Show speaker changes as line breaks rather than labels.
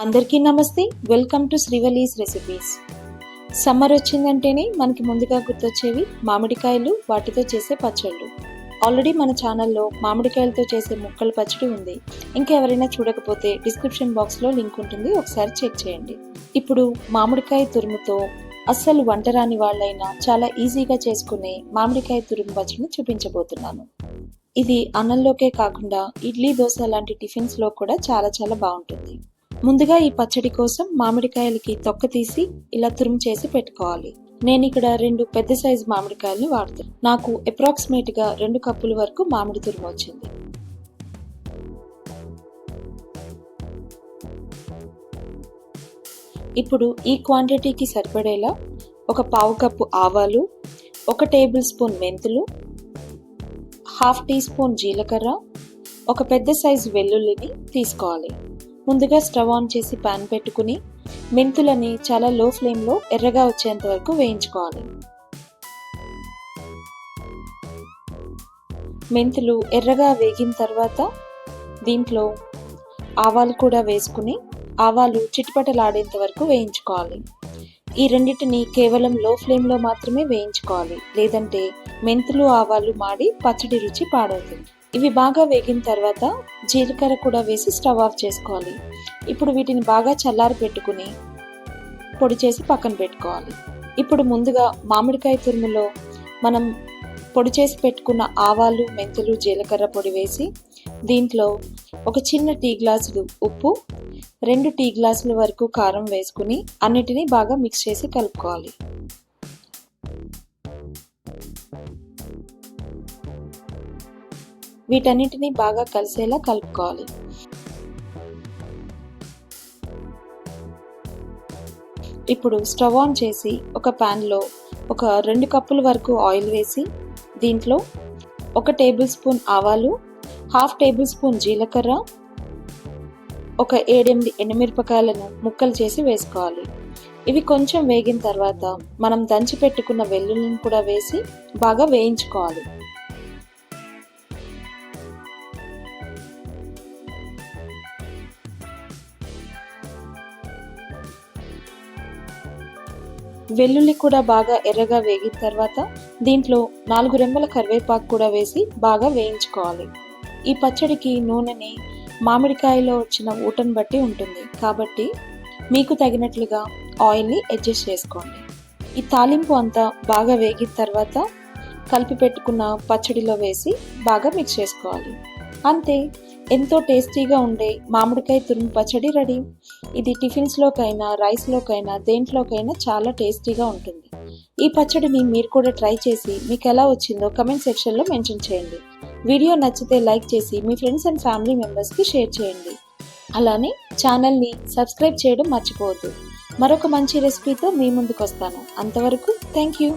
అందరికీ నమస్తే. Welcome to Srivalli's recipes. Summer వచ్చిందంటేనే మనకి ముందుగా గుర్తొచ్చేవి మామిడికాయలు, వాటితో చేసే పచ్చళ్ళు. ఆల్రెడీ మన ఛానల్లో మామిడికాయలతో చేసే ముక్కల పచ్చడి ఉంది. ఇంకెవరైనా చూడకపోతే డిస్క్రిప్షన్ బాక్స్లో లింక్ ఉంటుంది, ఒకసారి చెక్ చేయండి. ఇప్పుడు మామిడికాయ తురుముతో అస్సలు వంట రాని వాళ్ళైనా చాలా ఈజీగా చేసుకునే మామిడికాయ తురుము పచ్చడిని చూపించబోతున్నాను. ఇది అన్నంలోకే కాకుండా ఇడ్లీ, దోశ లాంటి టిఫిన్స్లో కూడా చాలా బాగుంటుంది. ముందుగా ఈ పచ్చడి కోసం మామిడికాయలకి తొక్క తీసి ఇలా తురుము చేసి పెట్టుకోవాలి. నేను ఇక్కడ 2 పెద్ద సైజు మామిడికాయలను వాడుతాను. నాకు అప్రాక్సిమేట్ గా 2 కప్పుల వరకు మామిడి తురుము వచ్చింది. ఇప్పుడు ఈ క్వాంటిటీకి సరిపడేలా 1/4 కప్పు ఆవాలు, 1 టేబుల్ స్పూన్ మెంతులు, 1/2 టీ స్పూన్ జీలకర్ర, 1 పెద్ద సైజు వెల్లుల్లిని తీసుకోవాలి. ముందుగా స్టవ్ ఆన్ చేసి పాన్ పెట్టుకుని మెంతులని చాలా లో ఫ్లేమ్లో ఎర్రగా వచ్చేంత వరకు వేయించుకోవాలి. మెంతులు ఎర్రగా వేగిన తర్వాత దీంట్లో ఆవాలు కూడా వేసుకుని ఆవాలు చిటపటలాడేంత వరకు వేయించుకోవాలి. ఈ రెండింటిని కేవలం లో ఫ్లేమ్లో మాత్రమే వేయించుకోవాలి, లేదంటే మెంతులు, ఆవాలు మాడి పచ్చడి రుచి పాడవుతుంది. ఇవి బాగా వేగిన తర్వాత జీలకర్ర కూడా వేసి స్టవ్ ఆఫ్ చేసుకోవాలి. ఇప్పుడు వీటిని బాగా చల్లారి పెట్టుకుని పొడి చేసి పక్కన పెట్టుకోవాలి. ఇప్పుడు ముందుగా మామిడికాయ తురుములో మనం పొడి చేసి పెట్టుకున్న ఆవాలు, మెంతులు, జీలకర్ర పొడి వేసి దీంట్లో 1 చిన్న టీ గ్లాసులు ఉప్పు, 2 టీ గ్లాసుల వరకు కారం వేసుకుని అన్నిటినీ బాగా మిక్స్ చేసి కలుపుకోవాలి. వీటన్నిటిని బాగా కలిసేలా కలుపుకోవాలి. ఇప్పుడు స్టవ్ ఆన్ చేసి ఒక ప్యాన్లో 2 కప్పుల వరకు ఆయిల్ వేసి దీంట్లో 1 టేబుల్ స్పూన్ ఆవాలు, 1/2 టేబుల్ స్పూన్ జీలకర్ర, 7-8 ఎండుమిరపకాయలను ముక్కలు చేసి వేసుకోవాలి. ఇవి కొంచెం వేగిన తర్వాత మనం దంచి పెట్టుకున్న వెల్లుల్లిని కూడా వేసి బాగా వేయించుకోవాలి. వెల్లుల్లి కూడా బాగా ఎర్రగా వేగిన తర్వాత దీంట్లో 4 రెమ్మల కరివేపాకు కూడా వేసి బాగా వేయించుకోవాలి. ఈ పచ్చడికి నూనెని మామిడికాయలో వచ్చిన ఊటను బట్టి ఉంటుంది, కాబట్టి మీకు తగినట్లుగా ఆయిల్ని అడ్జస్ట్ చేసుకోండి. ఈ తాలింపు అంతా బాగా వేగిన తర్వాత కలిపి పెట్టుకున్న పచ్చడిలో వేసి బాగా మిక్స్ చేసుకోవాలి. అంతే, ఎంతో టేస్టీగా ఉండే మామిడికాయ తురుము పచ్చడి రెడీ. ఇది టిఫిన్స్లోకైనా, రైస్లోకైనా, దేంట్లోకైనా చాలా టేస్టీగా ఉంటుంది. ఈ పచ్చడిని మీరు కూడా ట్రై చేసి మీకు ఎలా వచ్చిందో కమెంట్ సెక్షన్లో మెన్షన్ చేయండి. వీడియో నచ్చితే లైక్ చేసి మీ ఫ్రెండ్స్ అండ్ ఫ్యామిలీ మెంబర్స్కి షేర్ చేయండి. అలానే ఛానల్ని సబ్స్క్రైబ్ చేయడం మర్చిపోవద్దు. మరొక మంచి రెసిపీతో మీ ముందుకు వస్తాను. అంతవరకు థ్యాంక్ యూ.